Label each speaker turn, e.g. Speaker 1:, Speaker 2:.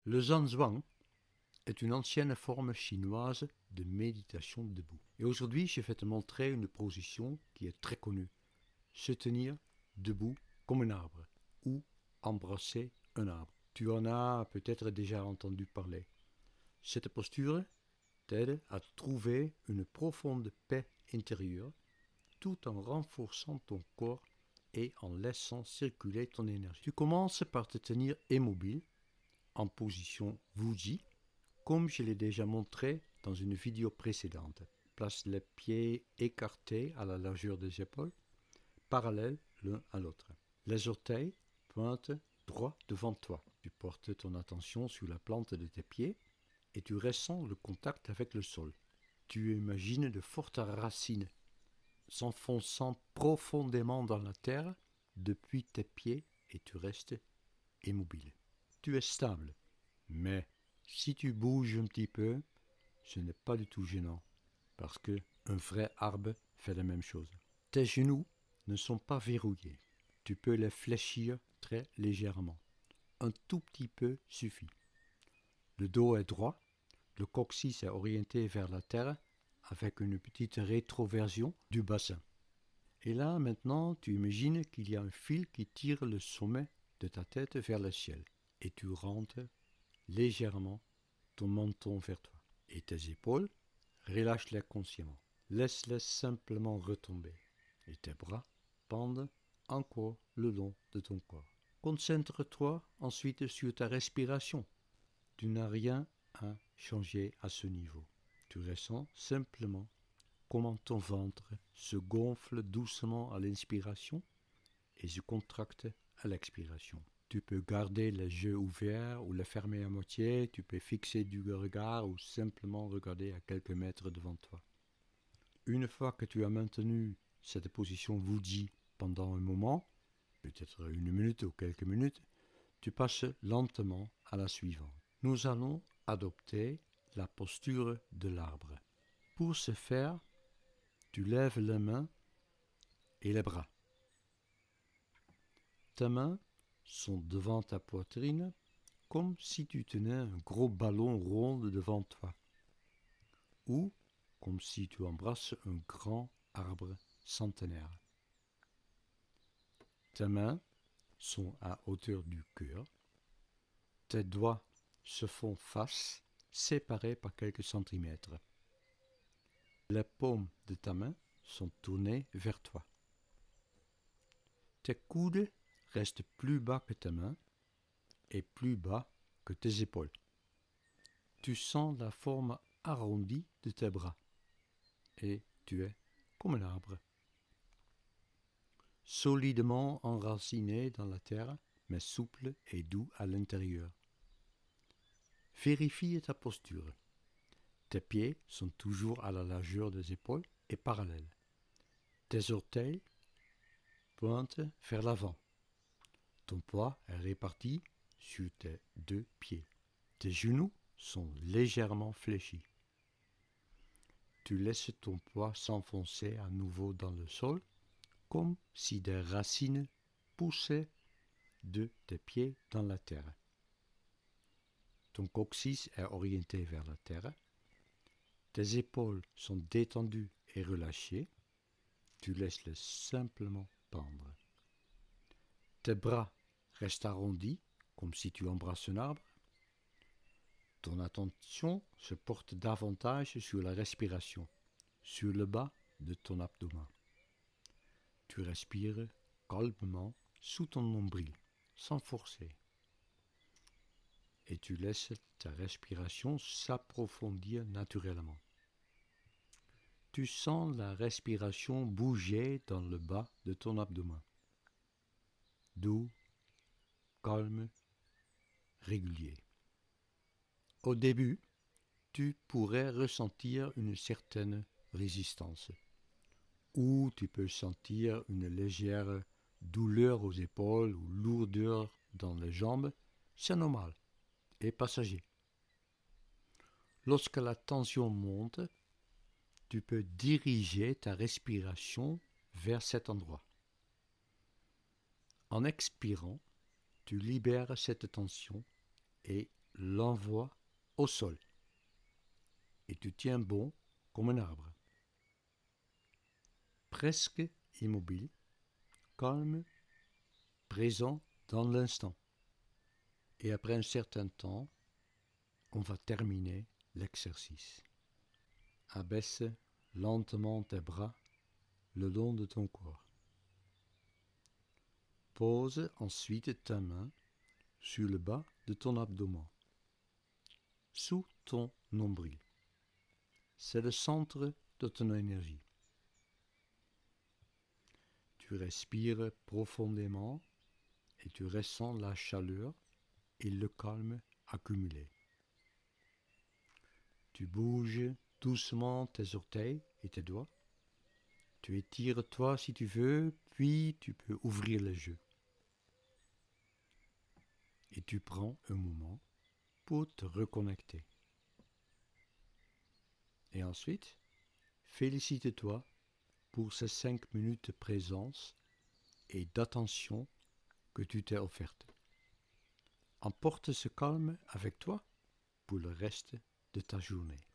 Speaker 1: Le Zanzhuang est une ancienne forme chinoise de méditation debout. Et aujourd'hui, je vais te montrer une position qui est très connue. Se tenir debout comme un arbre ou embrasser un arbre. Tu en as peut-être déjà entendu parler. Cette posture t'aide à trouver une profonde paix intérieure tout en renforçant ton corps et en laissant circuler ton énergie. Tu commences par te tenir immobile en position Wuji, comme je l'ai déjà montré dans une vidéo précédente. Place les pieds écartés à la largeur des épaules, parallèles l'un à l'autre. Les orteils pointent droit devant toi. Tu portes ton attention sur la plante de tes pieds et tu ressens le contact avec le sol. Tu imagines de fortes racines s'enfonçant profondément dans la terre depuis tes pieds et tu restes immobile. Tu es stable, mais si tu bouges un petit peu, ce n'est pas du tout gênant, parce que un vrai arbre fait la même chose. Tes genoux ne sont pas verrouillés. Tu peux les fléchir très légèrement. Un tout petit peu suffit. Le dos est droit, le coccyx est orienté vers la terre avec une petite rétroversion du bassin. Et là, maintenant, tu imagines qu'il y a un fil qui tire le sommet de ta tête vers le ciel. Et tu rentres légèrement ton menton vers toi. Et tes épaules, relâche-les consciemment. Laisse-les simplement retomber. Et tes bras pendent encore le long de ton corps. Concentre-toi ensuite sur ta respiration. Tu n'as rien à changer à ce niveau. Tu ressens simplement comment ton ventre se gonfle doucement à l'inspiration et se contracte à l'expiration. Tu peux garder les yeux ouverts ou les fermer à moitié, tu peux fixer du regard ou simplement regarder à quelques mètres devant toi. Une fois que tu as maintenu cette position Wuji pendant un moment, peut-être une minute ou quelques minutes, tu passes lentement à la suivante. Nous allons adopter la posture de l'arbre. Pour ce faire, tu lèves les mains et les bras. Tes mains sont devant ta poitrine comme si tu tenais un gros ballon rond devant toi ou comme si tu embrasses un grand arbre centenaire. Tes mains sont à hauteur du cœur. Tes doigts se font face, séparés par quelques centimètres. Les paumes de ta main sont tournées vers toi. Tes coudes restent plus bas que tes mains et plus bas que tes épaules. Tu sens la forme arrondie de tes bras et tu es comme un arbre. Solidement enraciné dans la terre, mais souple et doux à l'intérieur. Vérifie ta posture. Tes pieds sont toujours à la largeur des épaules et parallèles. Tes orteils pointent vers l'avant. Ton poids est réparti sur tes deux pieds. Tes genoux sont légèrement fléchis. Tu laisses ton poids s'enfoncer à nouveau dans le sol, comme si des racines poussaient de tes pieds dans la terre. Ton coccyx est orienté vers la terre. Tes épaules sont détendues et relâchées. Tu laisses-les simplement pendre. Tes bras restent arrondis, comme si tu embrasses un arbre. Ton attention se porte davantage sur la respiration, sur le bas de ton abdomen. Tu respires calmement sous ton nombril, sans forcer. Et tu laisses ta respiration s'approfondir naturellement. Tu sens la respiration bouger dans le bas de ton abdomen. Doux, calme, régulier. Au début, tu pourrais ressentir une certaine résistance, ou tu peux sentir une légère douleur aux épaules ou lourdeur dans les jambes. C'est normal et passager. Lorsque la tension monte, tu peux diriger ta respiration vers cet endroit. En expirant, tu libères cette tension et l'envoies au sol. Et tu tiens bon comme un arbre. Presque immobile, calme, présent dans l'instant. Et après un certain temps, on va terminer l'exercice. Abaisse lentement tes bras le long de ton corps. Pose ensuite ta main sur le bas de ton abdomen, sous ton nombril. C'est le centre de ton énergie. Tu respires profondément et tu ressens la chaleur et le calme accumulés. Tu bouges doucement tes orteils et tes doigts. Tu étires-toi si tu veux, puis tu peux ouvrir les yeux. Et tu prends un moment pour te reconnecter. Et ensuite, félicite-toi pour ces 5 minutes de présence et d'attention que tu t'es offerte. Emporte ce calme avec toi pour le reste de ta journée.